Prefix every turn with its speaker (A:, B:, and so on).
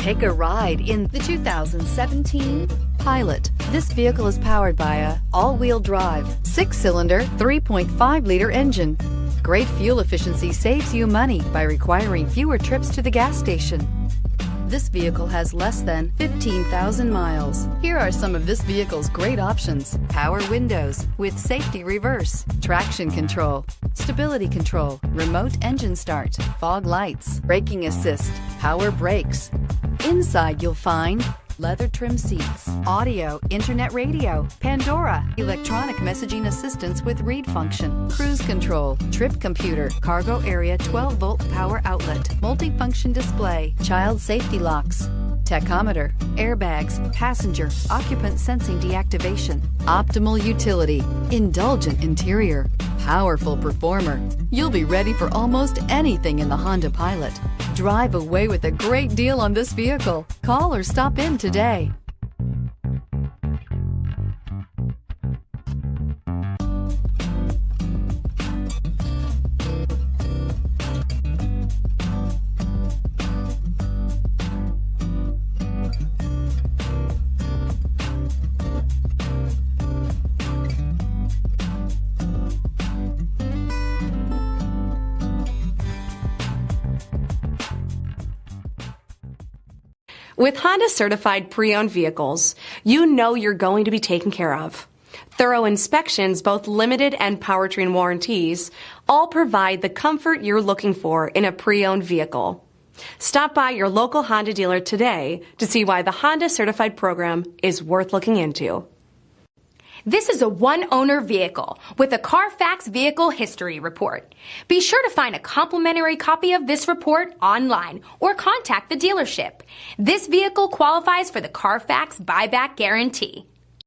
A: Take a ride in the 2017 Pilot. This vehicle is powered by a all-wheel drive, 6-cylinder, 3.5-liter engine. Great fuel efficiency saves you money by requiring fewer trips to the gas station. This vehicle has less than 15,000 miles. Here are some of this vehicle's great options: power windows with safety reverse, traction control, stability control, remote engine start, fog lights, braking assist, power brakes. Inside you'll find leather trim seats, audio, internet radio, Pandora, electronic messaging assistance with read function, cruise control, trip computer, cargo area 12-volt power outlet, multifunction display, child safety locks, tachometer, airbags, passenger, occupant sensing deactivation, optimal utility, indulgent interior, powerful performer. You'll be ready for almost anything in the Honda Pilot. Drive away with a great deal on this vehicle. Call or stop in today.
B: With Honda certified pre-owned vehicles, you know you're going to be taken care of. Thorough inspections, both limited and powertrain warranties, all provide the comfort you're looking for in a pre-owned vehicle. Stop by your local Honda dealer today to see why the Honda certified program is worth looking into.
C: This is a one-owner vehicle with a Carfax Vehicle History Report. Be sure to find a complimentary copy of this report online or contact the dealership. This vehicle qualifies for the Carfax Buyback Guarantee.